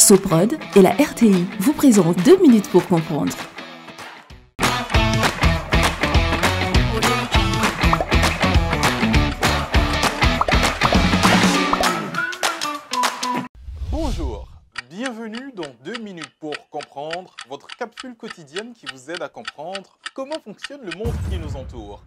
Soprod et la RTI vous présentent 2 minutes pour comprendre. Bonjour, bienvenue dans 2 minutes pour comprendre, votre capsule quotidienne qui vous aide à comprendre comment fonctionne le monde qui nous entoure.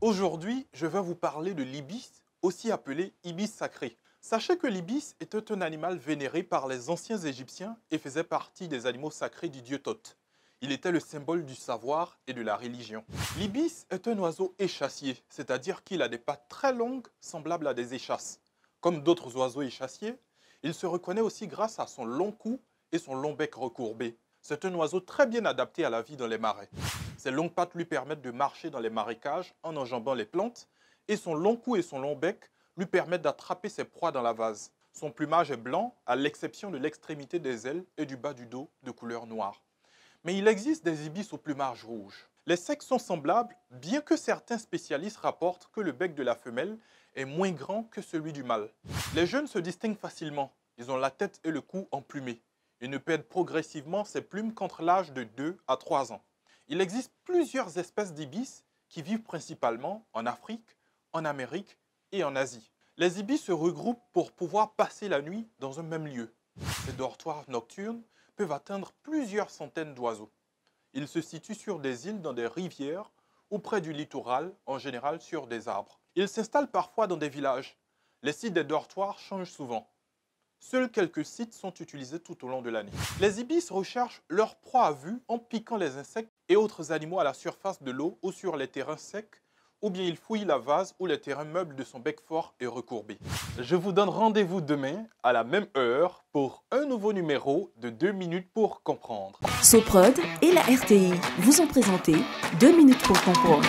Aujourd'hui, je vais vous parler de l'ibis, aussi appelé ibis sacré. Sachez que l'ibis était un animal vénéré par les anciens Égyptiens et faisait partie des animaux sacrés du dieu Thoth. Il était le symbole du savoir et de la religion. L'ibis est un oiseau échassier, c'est-à-dire qu'il a des pattes très longues semblables à des échasses. Comme d'autres oiseaux échassiers, il se reconnaît aussi grâce à son long cou et son long bec recourbé. C'est un oiseau très bien adapté à la vie dans les marais. Ses longues pattes lui permettent de marcher dans les marécages en enjambant les plantes et son long cou et son long bec lui permettent d'attraper ses proies dans la vase. Son plumage est blanc à l'exception de l'extrémité des ailes et du bas du dos de couleur noire. Mais il existe des ibis au plumage rouge. Les sexes sont semblables, bien que certains spécialistes rapportent que le bec de la femelle est moins grand que celui du mâle. Les jeunes se distinguent facilement. Ils ont la tête et le cou emplumés. Ils ne perdent progressivement ces plumes qu'entre l'âge de 2 à 3 ans. Il existe plusieurs espèces d'ibis qui vivent principalement en Afrique, en Amérique et en Asie. Les ibis se regroupent pour pouvoir passer la nuit dans un même lieu. Ces dortoirs nocturnes peuvent atteindre plusieurs centaines d'oiseaux. Ils se situent sur des îles dans des rivières ou près du littoral, en général sur des arbres. Ils s'installent parfois dans des villages. Les sites des dortoirs changent souvent. Seuls quelques sites sont utilisés tout au long de l'année. Les ibis recherchent leur proie à vue en piquant les insectes et autres animaux à la surface de l'eau ou sur les terrains secs, ou bien ils fouillent la vase ou les terrains meubles de son bec fort et recourbé. Je vous donne rendez-vous demain à la même heure pour un nouveau numéro de 2 minutes pour comprendre. Soprod et la RTI vous ont présenté 2 minutes pour comprendre.